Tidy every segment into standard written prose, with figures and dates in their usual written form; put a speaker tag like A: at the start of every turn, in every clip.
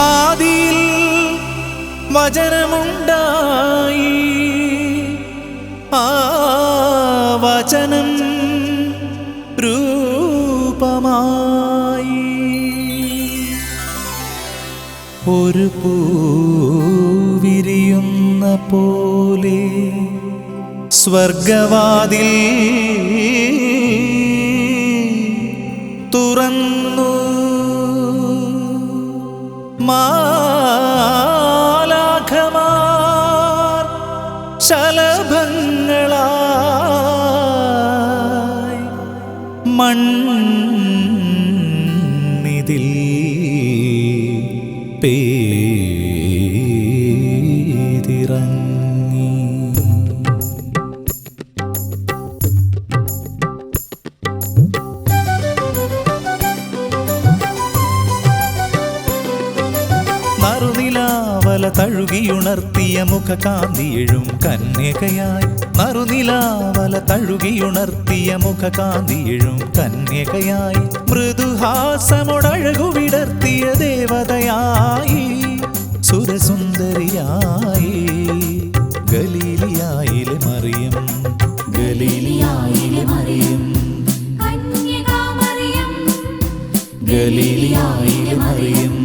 A: ആദിയിൽ വചനമുണ്ടായി, ആ വചനം രൂപമായി. ഒരു പൂവിരിയുന്ന പോലെ സ്വർഗവാതിൽ തുറന്നു. മാലാഖമാർ ശലഭങ്ങളായി മണ്ണിതിൽ പേതിറങ്ങി. നറുനിലാവല തഴുകിയുണർത്തിയ മുഖകാന്തിയെഴും കന്യകയായി, നറുനിലാവല തഴുകിയുണർത്തിയ മുഖകാന്തിയെഴും കന്യകയായി, മൃദുഹാസമൊടഴകു വിടർത്തിയ ദേവതയായി, സുരസുന്ദരിയായി. ഗലീലിയായിലെ മറിയം, ഗലീലിയായിലെ മറിയം, ഗലീലിയായിലെ മറിയം.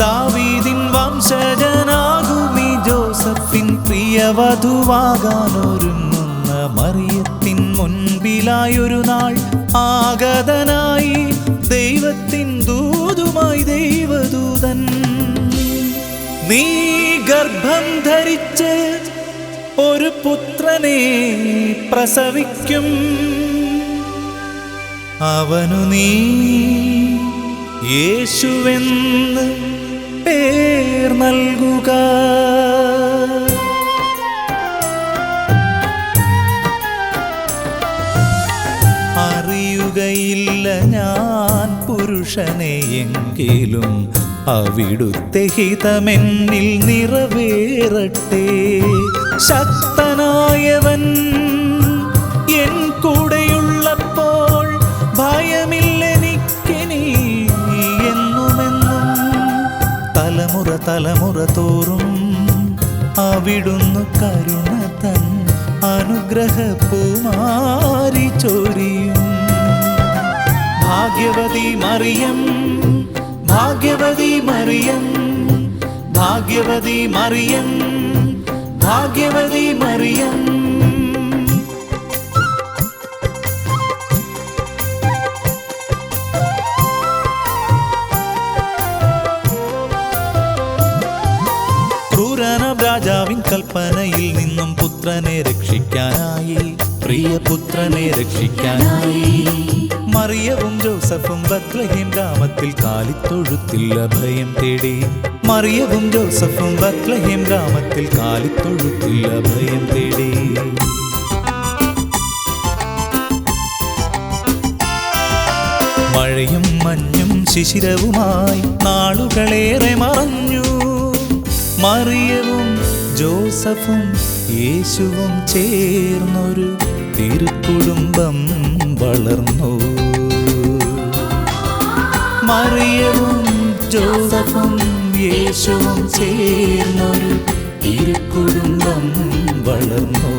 A: ദാവീദിൻ വംശജനാകുമീ ജോസഫിൻ പ്രിയവധുവാകാനൊരുങ്ങുന്ന മറിയത്തിൻ മുൻപിലായൊരു നാൾ ആഗതനായി ദൈവത്തിൻ ദൂതുമായി ദൈവദൂതൻ. നീ ഗർഭം ധരിച്ച് ഒരു പുത്രനെ പ്രസവിക്കും, അവനു നീ യേശുവെന്ന് പേർ നൽകുക. അറിയുകയില്ല ഞാൻ പുരുഷനെ, എങ്കിലും അവിടുത്തെ ഹിതമെന്നിൽ നിറവേറട്ടെ. ശക്തനായവൻ എൻ കൂടെയുള്ളപ്പോൾ ഭയമില്ലെനിക്കിനി എന്നുമെന്നും. തലമുറ തലമുറ തോറും അവിടുന്ന് കരുണ തൻ അനുഗ്രഹപ്പൂമാരി ചൊരിയും. ഭാഗ്യവതി മറിയം, ഭാഗ്യവതി മറിയം, ഭാഗ്യവതി മറിയം, ഭാഗ്യവതി മറിയം. ക്രൂരനാം രാജാവിൻ കൽപ്പനയിൽ നിന്നും പുത്രനെ രക്ഷിക്കാനായി, പ്രിയപുത്രനെ രക്ഷിക്കാനായി, മറിയവും ജോസഫും ബത്ലഹേം ഗ്രാമത്തിൽ കാലിത്തൊഴുത്തിൽ അഭയം തേടി. മറിയവും ജോസഫും ബത്ലഹേം ഗ്രാമത്തിൽ കാലിത്തൊഴുത്തിൽ അഭയം തേടി. മഴയും മഞ്ഞും ശിശിരവുമായി നാളുകളേറെ മറഞ്ഞു. മറിയവും ജോസഫും യേശുവും ചേർന്നൊരു തിരുക്കുടുംബം വളർന്നു. മറിയവും ജോസഫും യേശുവും ചേർന്നൊരു തിരുക്കുടുംബം വളർന്നു.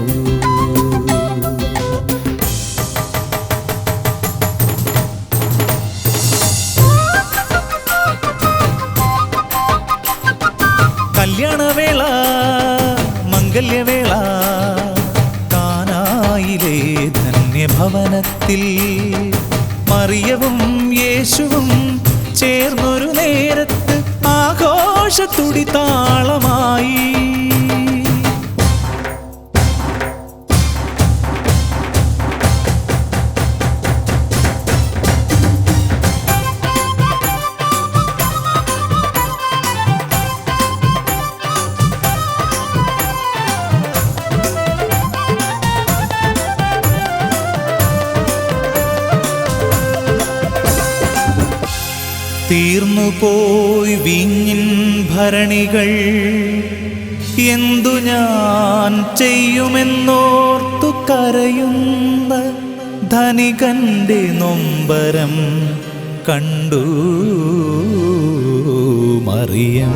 A: കല്യാണവേള മംഗല്യവേള കാനായിലെ ധന്യഭവനത്തിൽ മറിയവും യേശുവും ചേർന്നൊരു നേരത്ത് ആഘോഷത്തുടി താളമായി. തീർന്നുപോയി വീഞ്ഞിൻ ഭരണികൾ, എന്തു ഞാൻ ചെയ്യുമെന്നോർത്തു കരയുന്ന ധനികന്റെ നൊമ്പരം കണ്ടു മറിയം.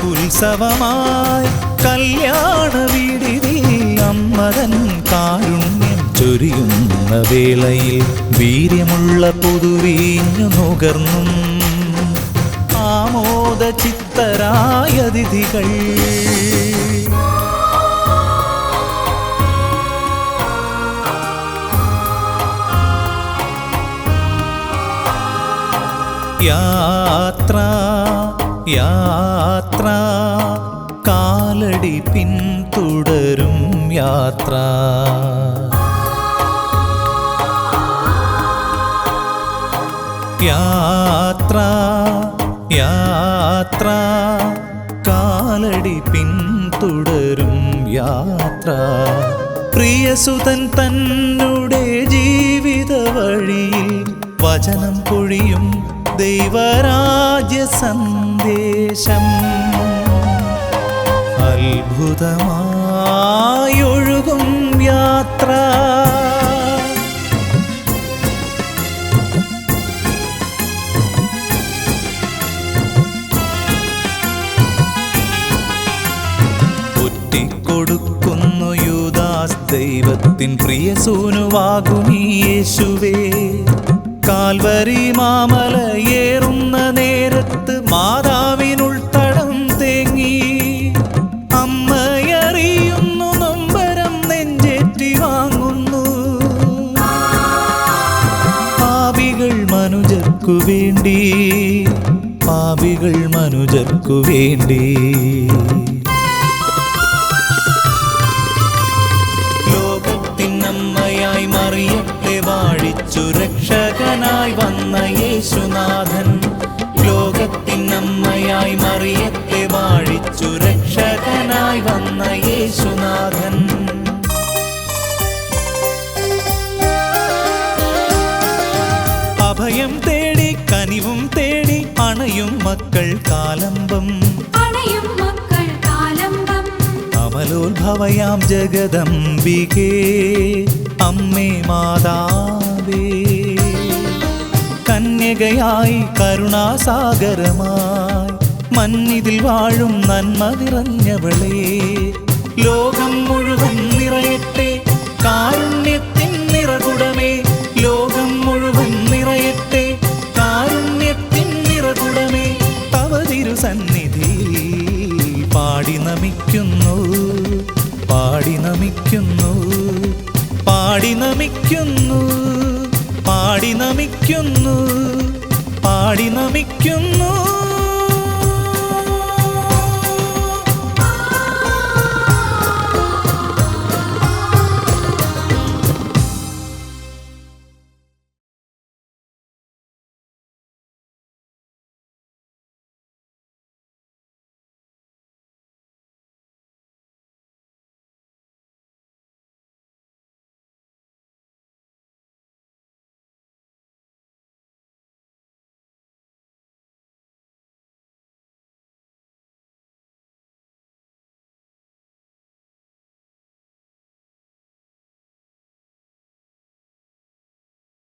A: ഉത്സവമായി കല്യാണ വീടിൽ അമ്മതൻ കാരുണ്യം ചൊരിയുന്ന വേളയിൽ വീര്യമുള്ള പുതുവീഞ്ഞു നുകർന്നും ആമോദചിത്തരായ അതിഥികൾ. യാത്ര യാത്ര കാലടി പിന്തുടരും യാത്ര. യാത്ര യാത്ര കാലടി പിന്തുടരും യാത്ര. പ്രിയസുതൻ തന്നുടെ ജീവിത വഴിയിൽ വചനം പൊഴിയും ദൈവരാജ്യ സന്ദേശം. അത്ഭുതമായൊഴുകും യാത്ര. ഒറ്റിക്കൊടുക്കുന്നു യൂദാസ് ദൈവത്തിൻ പ്രിയസൂനുവാകുമീ യേശുവേ. കാൽവരി മാമലയേറുന്ന നേരത്ത് മാതാവിനുൾത്തടം തേങ്ങി അമ്മയറിയുന്നു നൊമ്പരം നെഞ്ചേറ്റി വാങ്ങുന്നു. പാപികൾ മനുജർക്കു വേണ്ടി, പാപികൾ മനുജർക്കു വേണ്ടി. ലോകത്തിനമ്മയായി മറിയത്തെ വാഴിച്ചു രക്ഷകനായി വന്ന യേശുനാഥൻ. ലോകത്തിനമ്മയായി മറിയത്തെ വാഴിച്ചു രക്ഷകനായി വന്ന യേശുനാഥൻ. അഭയം തേടി കനിവും തേടി അണയും മക്കൾ കാലംബം. അമലോത്ഭവയാം ജഗദംബികേ അമ്മേ മാതാവേ. കന്യകയായി കരുണാസാഗരമായി മന്നിതിൽ വാഴും നന്മ നിറഞ്ഞവളേ. ലോകം മുഴുവൻ നിറയട്ടെ കാരുണ്യത്തിൻ നിറകുടമേ. ലോകം മുഴുവൻ നിറയട്ടെ കാരുണ്യത്തിൻ നിറകുടമേ. തവ തിരുസന്നിധിയിൽ പാടി നമിക്കുന്നു, പാടി നമിക്കുന്നു, പാടി നമിക്കുന്നു, പാടി നമിക്കുന്നു, പാടി നമിക്കുന്നു.